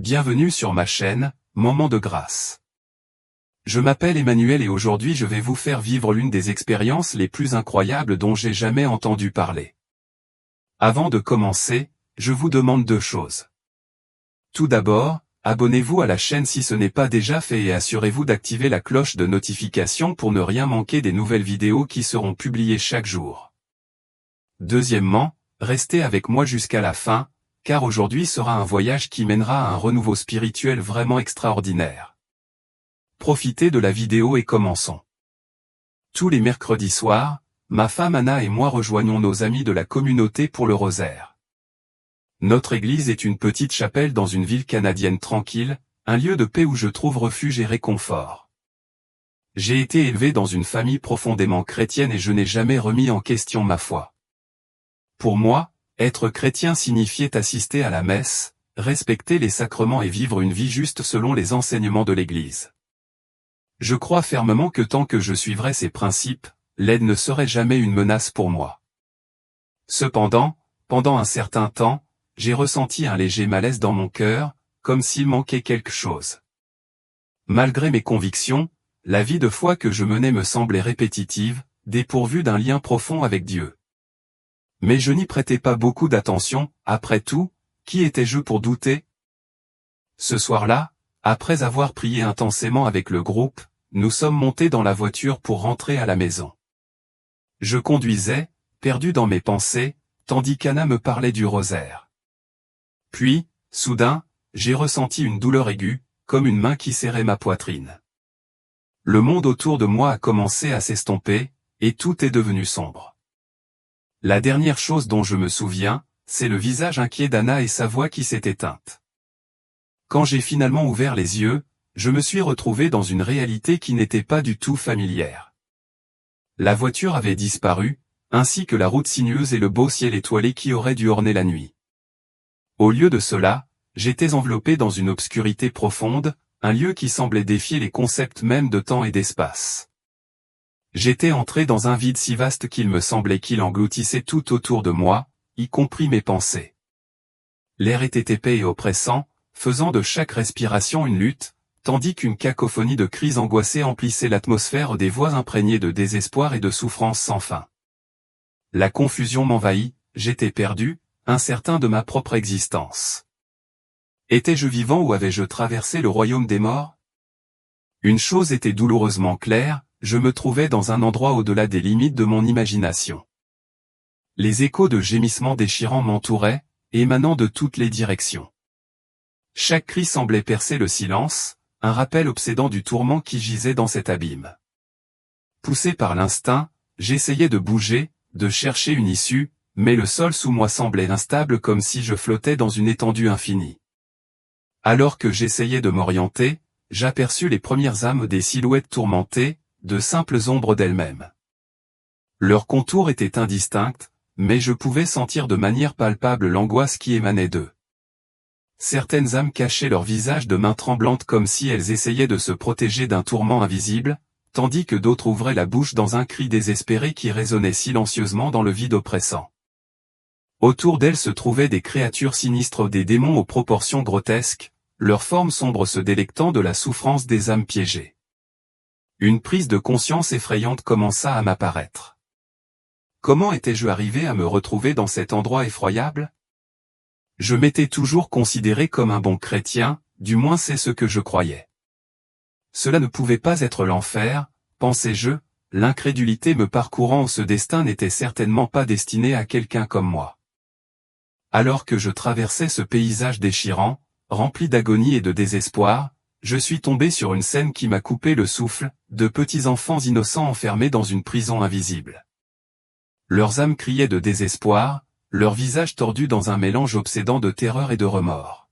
Bienvenue sur ma chaîne, Moment de grâce. Je m'appelle Emmanuel et aujourd'hui je vais vous faire vivre l'une des expériences les plus incroyables dont j'ai jamais entendu parler. Avant de commencer, je vous demande deux choses. Tout d'abord, abonnez-vous à la chaîne si ce n'est pas déjà fait et assurez-vous d'activer la cloche de notification pour ne rien manquer des nouvelles vidéos qui seront publiées chaque jour. Deuxièmement, restez avec moi jusqu'à la fin, car aujourd'hui sera un voyage qui mènera à un renouveau spirituel vraiment extraordinaire. Profitez de la vidéo et commençons. Tous les mercredis soirs, ma femme Anna et moi rejoignons nos amis de la communauté pour le rosaire. Notre église est une petite chapelle dans une ville canadienne tranquille, un lieu de paix où je trouve refuge et réconfort. J'ai été élevé dans une famille profondément chrétienne et je n'ai jamais remis en question ma foi. Pour moi, être chrétien signifiait assister à la messe, respecter les sacrements et vivre une vie juste selon les enseignements de l'Église. Je crois fermement que tant que je suivrai ces principes, l'aide ne serait jamais une menace pour moi. Cependant, pendant un certain temps, j'ai ressenti un léger malaise dans mon cœur, comme s'il manquait quelque chose. Malgré mes convictions, la vie de foi que je menais me semblait répétitive, dépourvue d'un lien profond avec Dieu. Mais je n'y prêtais pas beaucoup d'attention, après tout, qui étais-je pour douter? Ce soir-là, après avoir prié intensément avec le groupe, nous sommes montés dans la voiture pour rentrer à la maison. Je conduisais, perdu dans mes pensées, tandis qu'Anna me parlait du rosaire. Puis, soudain, j'ai ressenti une douleur aiguë, comme une main qui serrait ma poitrine. Le monde autour de moi a commencé à s'estomper, et tout est devenu sombre. La dernière chose dont je me souviens, c'est le visage inquiet d'Anna et sa voix qui s'est éteinte. Quand j'ai finalement ouvert les yeux, je me suis retrouvé dans une réalité qui n'était pas du tout familière. La voiture avait disparu, ainsi que la route sinueuse et le beau ciel étoilé qui aurait dû orner la nuit. Au lieu de cela, j'étais enveloppé dans une obscurité profonde, un lieu qui semblait défier les concepts même de temps et d'espace. J'étais entré dans un vide si vaste qu'il me semblait qu'il engloutissait tout autour de moi, y compris mes pensées. L'air était épais et oppressant, faisant de chaque respiration une lutte, tandis qu'une cacophonie de cris angoissés emplissait l'atmosphère des voix imprégnées de désespoir et de souffrance sans fin. La confusion m'envahit, j'étais perdu, incertain de ma propre existence. Étais-je vivant ou avais-je traversé le royaume des morts? Une chose était douloureusement claire, je me trouvais dans un endroit au-delà des limites de mon imagination. Les échos de gémissements déchirants m'entouraient, émanant de toutes les directions. Chaque cri semblait percer le silence, un rappel obsédant du tourment qui gisait dans cet abîme. Poussé par l'instinct, j'essayais de bouger, de chercher une issue, mais le sol sous moi semblait instable comme si je flottais dans une étendue infinie. Alors que j'essayais de m'orienter, j'aperçus les premières âmes des silhouettes tourmentées, de simples ombres d'elles-mêmes. Leurs contours étaient indistincts, mais je pouvais sentir de manière palpable l'angoisse qui émanait d'eux. Certaines âmes cachaient leur visage de mains tremblantes comme si elles essayaient de se protéger d'un tourment invisible, tandis que d'autres ouvraient la bouche dans un cri désespéré qui résonnait silencieusement dans le vide oppressant. Autour d'elles se trouvaient des créatures sinistres, des démons aux proportions grotesques, leurs formes sombres se délectant de la souffrance des âmes piégées. Une prise de conscience effrayante commença à m'apparaître. Comment étais-je arrivé à me retrouver dans cet endroit effroyable? Je m'étais toujours considéré comme un bon chrétien, du moins c'est ce que je croyais. Cela ne pouvait pas être l'enfer, pensais-je, l'incrédulité me parcourant, ce destin n'était certainement pas destiné à quelqu'un comme moi. Alors que je traversais ce paysage déchirant, rempli d'agonie et de désespoir, je suis tombé sur une scène qui m'a coupé le souffle, de petits enfants innocents enfermés dans une prison invisible. Leurs âmes criaient de désespoir, leurs visages tordus dans un mélange obsédant de terreur et de remords.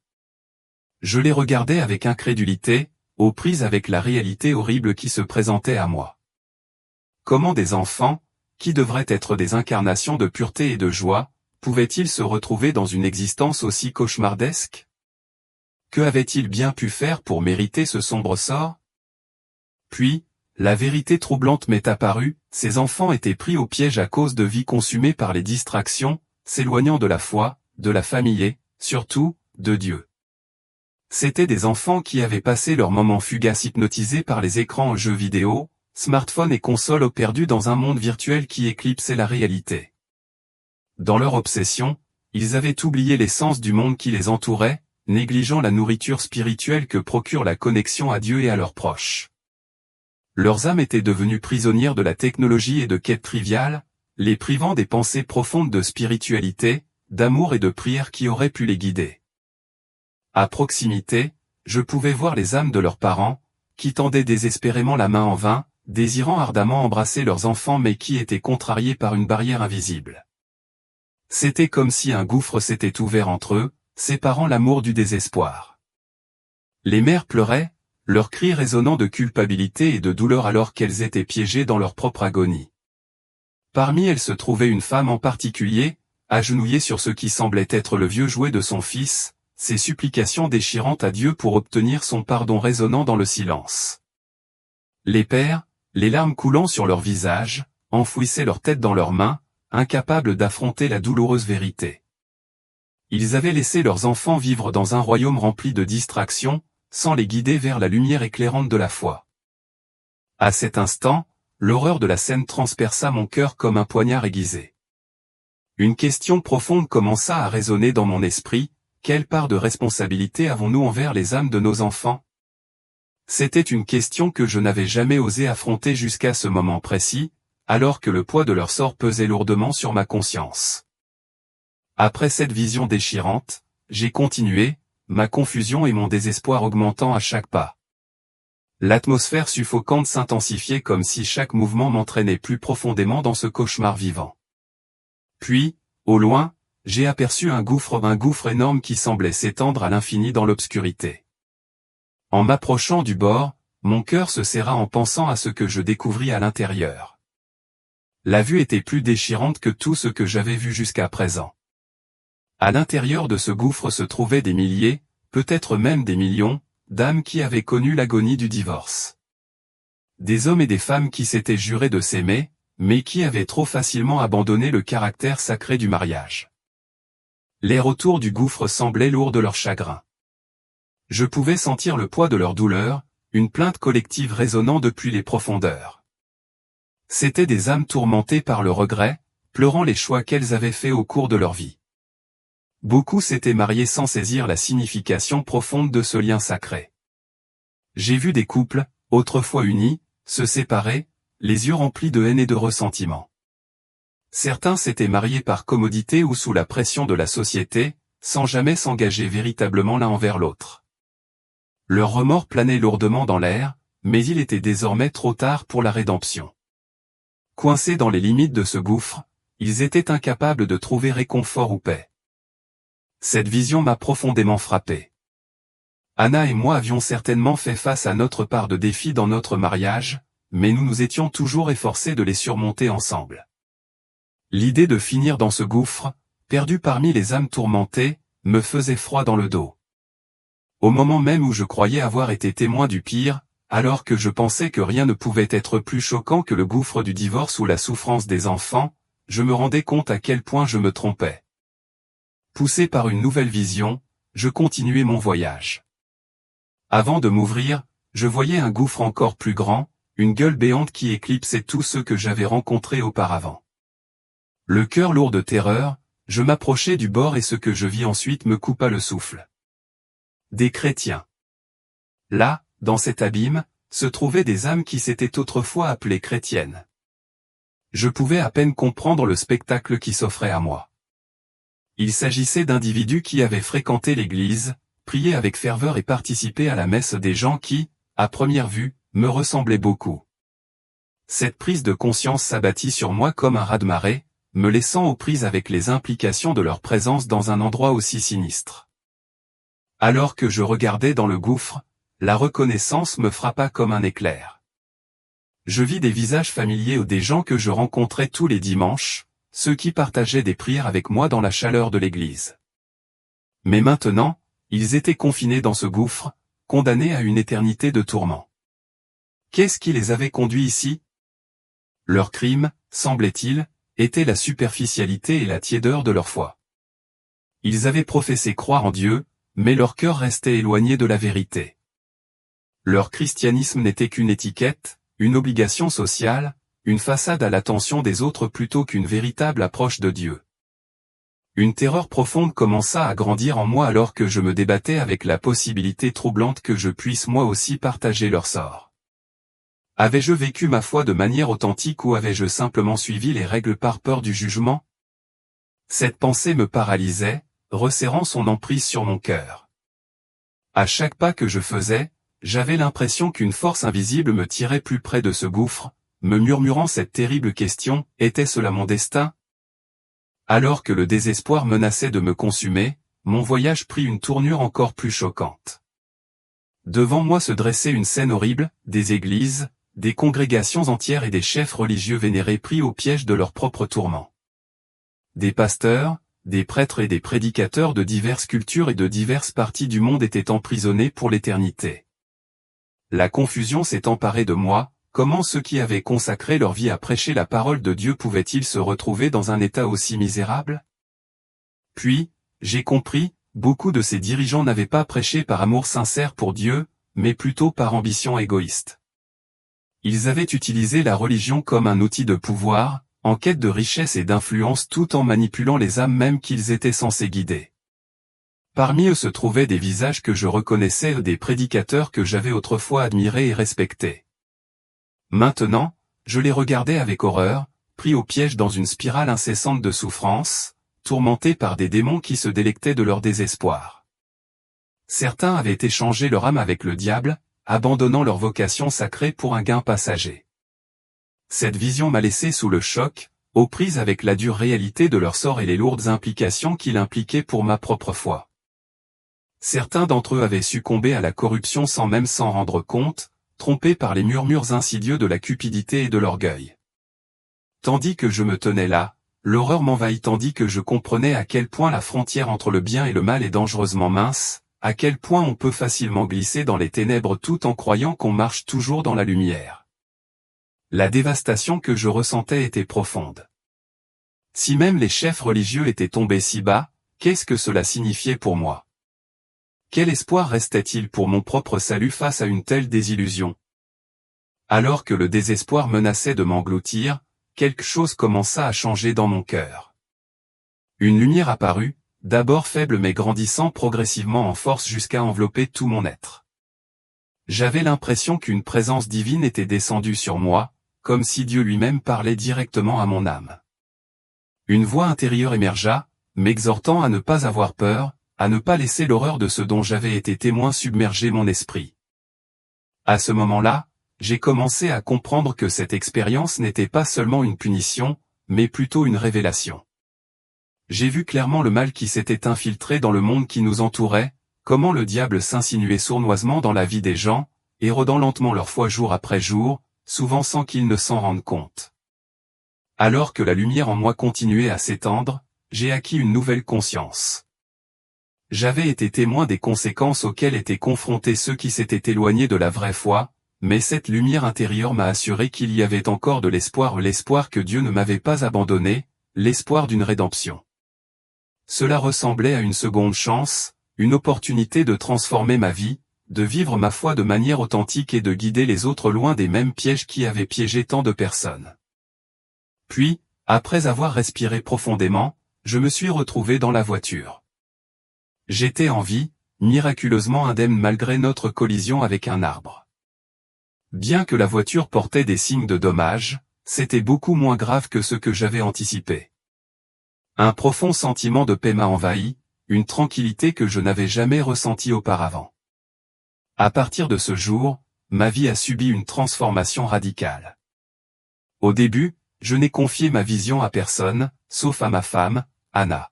Je les regardais avec incrédulité, aux prises avec la réalité horrible qui se présentait à moi. Comment des enfants, qui devraient être des incarnations de pureté et de joie, pouvaient-ils se retrouver dans une existence aussi cauchemardesque? Que avaient-ils bien pu faire pour mériter ce sombre sort? Puis, la vérité troublante m'est apparue, ces enfants étaient pris au piège à cause de vies consumées par les distractions, s'éloignant de la foi, de la famille et, surtout, de Dieu. C'étaient des enfants qui avaient passé leurs moments fugaces hypnotisés par les écrans jeux vidéo, smartphones et consoles perdus dans un monde virtuel qui éclipsait la réalité. Dans leur obsession, ils avaient oublié l'essence du monde qui les entourait, négligeant la nourriture spirituelle que procure la connexion à Dieu et à leurs proches. Leurs âmes étaient devenues prisonnières de la technologie et de quêtes triviales, les privant des pensées profondes de spiritualité, d'amour et de prière qui auraient pu les guider. À proximité, je pouvais voir les âmes de leurs parents, qui tendaient désespérément la main en vain, désirant ardemment embrasser leurs enfants mais qui étaient contrariés par une barrière invisible. C'était comme si un gouffre s'était ouvert entre eux, séparant l'amour du désespoir. Les mères pleuraient, leurs cris résonnant de culpabilité et de douleur alors qu'elles étaient piégées dans leur propre agonie. Parmi elles se trouvait une femme en particulier, agenouillée sur ce qui semblait être le vieux jouet de son fils, ses supplications déchirantes à Dieu pour obtenir son pardon résonnant dans le silence. Les pères, les larmes coulant sur leurs visages, enfouissaient leur tête dans leurs mains, incapables d'affronter la douloureuse vérité. Ils avaient laissé leurs enfants vivre dans un royaume rempli de distractions, sans les guider vers la lumière éclairante de la foi. À cet instant, l'horreur de la scène transperça mon cœur comme un poignard aiguisé. Une question profonde commença à résonner dans mon esprit: quelle part de responsabilité avons-nous envers les âmes de nos enfants? C'était une question que je n'avais jamais osé affronter jusqu'à ce moment précis, alors que le poids de leur sort pesait lourdement sur ma conscience. Après cette vision déchirante, j'ai continué, ma confusion et mon désespoir augmentant à chaque pas. L'atmosphère suffocante s'intensifiait comme si chaque mouvement m'entraînait plus profondément dans ce cauchemar vivant. Puis, au loin, j'ai aperçu un gouffre énorme qui semblait s'étendre à l'infini dans l'obscurité. En m'approchant du bord, mon cœur se serra en pensant à ce que je découvris à l'intérieur. La vue était plus déchirante que tout ce que j'avais vu jusqu'à présent. À l'intérieur de ce gouffre se trouvaient des milliers, peut-être même des millions, d'âmes qui avaient connu l'agonie du divorce. Des hommes et des femmes qui s'étaient jurés de s'aimer, mais qui avaient trop facilement abandonné le caractère sacré du mariage. L'air autour du gouffre semblait lourd de leur chagrin. Je pouvais sentir le poids de leur douleur, une plainte collective résonnant depuis les profondeurs. C'étaient des âmes tourmentées par le regret, pleurant les choix qu'elles avaient faits au cours de leur vie. Beaucoup s'étaient mariés sans saisir la signification profonde de ce lien sacré. J'ai vu des couples, autrefois unis, se séparer, les yeux remplis de haine et de ressentiment. Certains s'étaient mariés par commodité ou sous la pression de la société, sans jamais s'engager véritablement l'un envers l'autre. Leur remords planait lourdement dans l'air, mais il était désormais trop tard pour la rédemption. Coincés dans les limites de ce gouffre, ils étaient incapables de trouver réconfort ou paix. Cette vision m'a profondément frappé. Anna et moi avions certainement fait face à notre part de défis dans notre mariage, mais nous nous étions toujours efforcés de les surmonter ensemble. L'idée de finir dans ce gouffre, perdu parmi les âmes tourmentées, me faisait froid dans le dos. Au moment même où je croyais avoir été témoin du pire, alors que je pensais que rien ne pouvait être plus choquant que le gouffre du divorce ou la souffrance des enfants, je me rendais compte à quel point je me trompais. Poussé par une nouvelle vision, je continuais mon voyage. Avant de m'ouvrir, je voyais un gouffre encore plus grand, une gueule béante qui éclipsait tous ceux que j'avais rencontrés auparavant. Le cœur lourd de terreur, je m'approchai du bord et ce que je vis ensuite me coupa le souffle. Des chrétiens. Là, dans cet abîme, se trouvaient des âmes qui s'étaient autrefois appelées chrétiennes. Je pouvais à peine comprendre le spectacle qui s'offrait à moi. Il s'agissait d'individus qui avaient fréquenté l'église, prié avec ferveur et participé à la messe, des gens qui, à première vue, me ressemblaient beaucoup. Cette prise de conscience s'abattit sur moi comme un raz-de-marée, me laissant aux prises avec les implications de leur présence dans un endroit aussi sinistre. Alors que je regardais dans le gouffre, la reconnaissance me frappa comme un éclair. Je vis des visages familiers ou des gens que je rencontrais tous les dimanches, ceux qui partageaient des prières avec moi dans la chaleur de l'église. Mais maintenant, ils étaient confinés dans ce gouffre, condamnés à une éternité de tourments. Qu'est-ce qui les avait conduits ici? Leur crime, semblait-il, était la superficialité et la tiédeur de leur foi. Ils avaient professé croire en Dieu, mais leur cœur restait éloigné de la vérité. Leur christianisme n'était qu'une étiquette, une obligation sociale, une façade à l'attention des autres plutôt qu'une véritable approche de Dieu. Une terreur profonde commença à grandir en moi alors que je me débattais avec la possibilité troublante que je puisse moi aussi partager leur sort. Avais-je vécu ma foi de manière authentique ou avais-je simplement suivi les règles par peur du jugement? Cette pensée me paralysait, resserrant son emprise sur mon cœur. À chaque pas que je faisais, j'avais l'impression qu'une force invisible me tirait plus près de ce gouffre, me murmurant cette terrible question, était-ce là mon destin? Alors que le désespoir menaçait de me consumer, mon voyage prit une tournure encore plus choquante. Devant moi se dressait une scène horrible, des églises, des congrégations entières et des chefs religieux vénérés pris au piège de leurs propres tourments. Des pasteurs, des prêtres et des prédicateurs de diverses cultures et de diverses parties du monde étaient emprisonnés pour l'éternité. La confusion s'est emparée de moi, comment ceux qui avaient consacré leur vie à prêcher la parole de Dieu pouvaient-ils se retrouver dans un état aussi misérable? Puis, j'ai compris, beaucoup de ces dirigeants n'avaient pas prêché par amour sincère pour Dieu, mais plutôt par ambition égoïste. Ils avaient utilisé la religion comme un outil de pouvoir, en quête de richesse et d'influence tout en manipulant les âmes mêmes qu'ils étaient censés guider. Parmi eux se trouvaient des visages que je reconnaissais, des prédicateurs que j'avais autrefois admirés et respectés. Maintenant, je les regardais avec horreur, pris au piège dans une spirale incessante de souffrance, tourmentés par des démons qui se délectaient de leur désespoir. Certains avaient échangé leur âme avec le diable, abandonnant leur vocation sacrée pour un gain passager. Cette vision m'a laissé sous le choc, aux prises avec la dure réalité de leur sort et les lourdes implications qu'il impliquait pour ma propre foi. Certains d'entre eux avaient succombé à la corruption sans même s'en rendre compte, trompés par les murmures insidieux de la cupidité et de l'orgueil. Tandis que je me tenais là, l'horreur m'envahit tandis que je comprenais à quel point la frontière entre le bien et le mal est dangereusement mince, à quel point on peut facilement glisser dans les ténèbres tout en croyant qu'on marche toujours dans la lumière. La dévastation que je ressentais était profonde. Si même les chefs religieux étaient tombés si bas, qu'est-ce que cela signifiait pour moi? Quel espoir restait-il pour mon propre salut face à une telle désillusion? Alors que le désespoir menaçait de m'engloutir, quelque chose commença à changer dans mon cœur. Une lumière apparut, d'abord faible mais grandissant progressivement en force jusqu'à envelopper tout mon être. J'avais l'impression qu'une présence divine était descendue sur moi, comme si Dieu lui-même parlait directement à mon âme. Une voix intérieure émergea, m'exhortant à ne pas avoir peur, à ne pas laisser l'horreur de ce dont j'avais été témoin submerger mon esprit. À ce moment-là, j'ai commencé à comprendre que cette expérience n'était pas seulement une punition, mais plutôt une révélation. J'ai vu clairement le mal qui s'était infiltré dans le monde qui nous entourait, comment le diable s'insinuait sournoisement dans la vie des gens, érodant lentement leur foi jour après jour, souvent sans qu'ils ne s'en rendent compte. Alors que la lumière en moi continuait à s'étendre, j'ai acquis une nouvelle conscience. J'avais été témoin des conséquences auxquelles étaient confrontés ceux qui s'étaient éloignés de la vraie foi, mais cette lumière intérieure m'a assuré qu'il y avait encore de l'espoir que Dieu ne m'avait pas abandonné, l'espoir d'une rédemption. Cela ressemblait à une seconde chance, une opportunité de transformer ma vie, de vivre ma foi de manière authentique et de guider les autres loin des mêmes pièges qui avaient piégé tant de personnes. Puis, après avoir respiré profondément, je me suis retrouvé dans la voiture. J'étais en vie, miraculeusement indemne malgré notre collision avec un arbre. Bien que la voiture portait des signes de dommages, c'était beaucoup moins grave que ce que j'avais anticipé. Un profond sentiment de paix m'a envahi, une tranquillité que je n'avais jamais ressentie auparavant. À partir de ce jour, ma vie a subi une transformation radicale. Au début, je n'ai confié ma vision à personne, sauf à ma femme, Anna.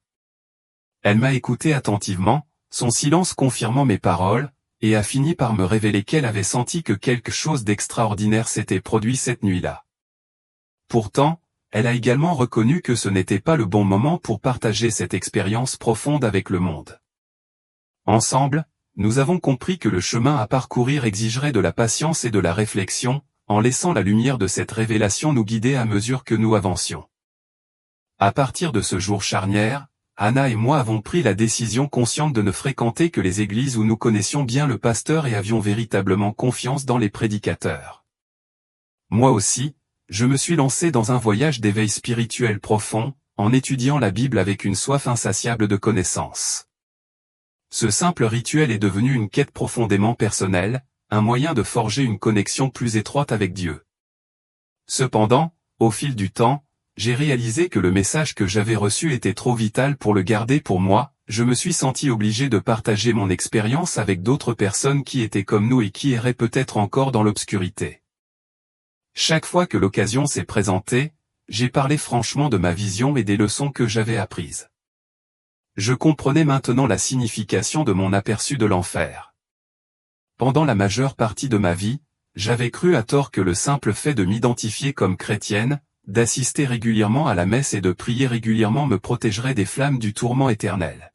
Elle m'a écouté attentivement, son silence confirmant mes paroles, et a fini par me révéler qu'elle avait senti que quelque chose d'extraordinaire s'était produit cette nuit-là. Pourtant, elle a également reconnu que ce n'était pas le bon moment pour partager cette expérience profonde avec le monde. Ensemble, nous avons compris que le chemin à parcourir exigerait de la patience et de la réflexion, en laissant la lumière de cette révélation nous guider à mesure que nous avancions. À partir de ce jour charnière, Anna et moi avons pris la décision consciente de ne fréquenter que les églises où nous connaissions bien le pasteur et avions véritablement confiance dans les prédicateurs. Moi aussi, je me suis lancé dans un voyage d'éveil spirituel profond, en étudiant la Bible avec une soif insatiable de connaissances. Ce simple rituel est devenu une quête profondément personnelle, un moyen de forger une connexion plus étroite avec Dieu. Cependant, au fil du temps, j'ai réalisé que le message que j'avais reçu était trop vital pour le garder pour moi, je me suis senti obligé de partager mon expérience avec d'autres personnes qui étaient comme nous et qui erraient peut-être encore dans l'obscurité. Chaque fois que l'occasion s'est présentée, j'ai parlé franchement de ma vision et des leçons que j'avais apprises. Je comprenais maintenant la signification de mon aperçu de l'enfer. Pendant la majeure partie de ma vie, j'avais cru à tort que le simple fait de m'identifier comme chrétienne, d'assister régulièrement à la messe et de prier régulièrement me protégerait des flammes du tourment éternel.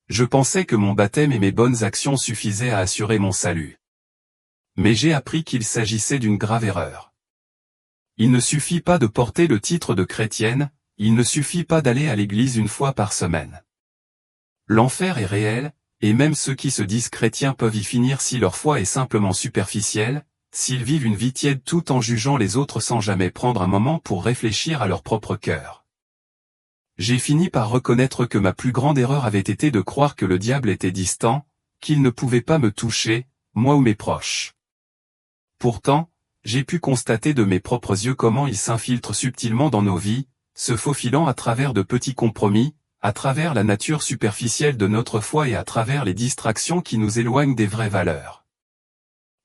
Je pensais que mon baptême et mes bonnes actions suffisaient à assurer mon salut. Mais j'ai appris qu'il s'agissait d'une grave erreur. Il ne suffit pas de porter le titre de chrétienne, il ne suffit pas d'aller à l'église une fois par semaine. L'enfer est réel, et même ceux qui se disent chrétiens peuvent y finir si leur foi est simplement superficielle, s'ils vivent une vie tiède tout en jugeant les autres sans jamais prendre un moment pour réfléchir à leur propre cœur. J'ai fini par reconnaître que ma plus grande erreur avait été de croire que le diable était distant, qu'il ne pouvait pas me toucher, moi ou mes proches. Pourtant, j'ai pu constater de mes propres yeux comment il s'infiltre subtilement dans nos vies, se faufilant à travers de petits compromis, à travers la nature superficielle de notre foi et à travers les distractions qui nous éloignent des vraies valeurs.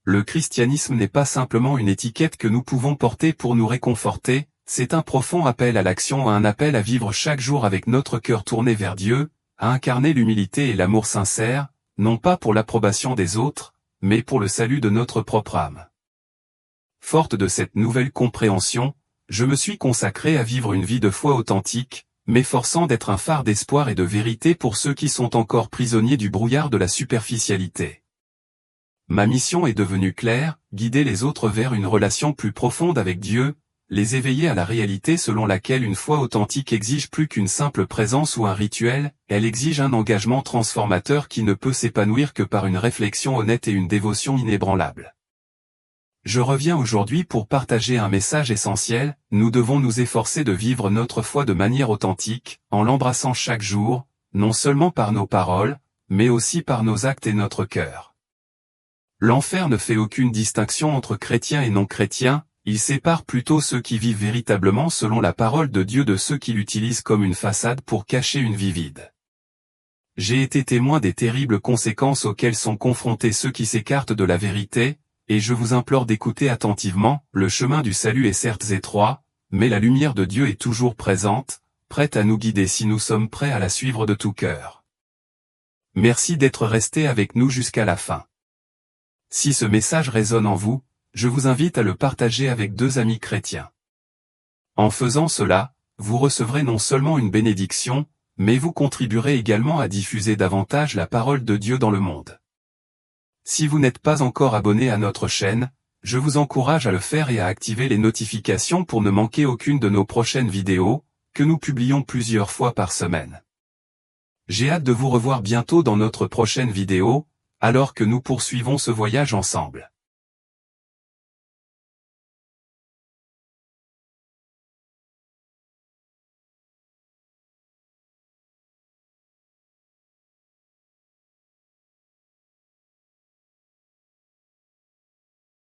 Le christianisme n'est pas simplement une étiquette que nous pouvons porter pour nous réconforter, c'est un profond appel à l'action, un appel à vivre chaque jour avec notre cœur tourné vers Dieu, à incarner l'humilité et l'amour sincère, non pas pour l'approbation des autres, mais pour le salut de notre propre âme. Forte de cette nouvelle compréhension, je me suis consacré à vivre une vie de foi authentique, m'efforçant d'être un phare d'espoir et de vérité pour ceux qui sont encore prisonniers du brouillard de la superficialité. Ma mission est devenue claire, guider les autres vers une relation plus profonde avec Dieu, les éveiller à la réalité selon laquelle une foi authentique exige plus qu'une simple présence ou un rituel, elle exige un engagement transformateur qui ne peut s'épanouir que par une réflexion honnête et une dévotion inébranlable. Je reviens aujourd'hui pour partager un message essentiel, nous devons nous efforcer de vivre notre foi de manière authentique, en l'embrassant chaque jour, non seulement par nos paroles, mais aussi par nos actes et notre cœur. L'enfer ne fait aucune distinction entre chrétiens et non-chrétiens, il sépare plutôt ceux qui vivent véritablement selon la parole de Dieu de ceux qui l'utilisent comme une façade pour cacher une vie vide. J'ai été témoin des terribles conséquences auxquelles sont confrontés ceux qui s'écartent de la vérité, et je vous implore d'écouter attentivement, le chemin du salut est certes étroit, mais la lumière de Dieu est toujours présente, prête à nous guider si nous sommes prêts à la suivre de tout cœur. Merci d'être resté avec nous jusqu'à la fin. Si ce message résonne en vous, je vous invite à le partager avec 2 amis chrétiens. En faisant cela, vous recevrez non seulement une bénédiction, mais vous contribuerez également à diffuser davantage la parole de Dieu dans le monde. Si vous n'êtes pas encore abonné à notre chaîne, je vous encourage à le faire et à activer les notifications pour ne manquer aucune de nos prochaines vidéos, que nous publions plusieurs fois par semaine. J'ai hâte de vous revoir bientôt dans notre prochaine vidéo, alors que nous poursuivons ce voyage ensemble.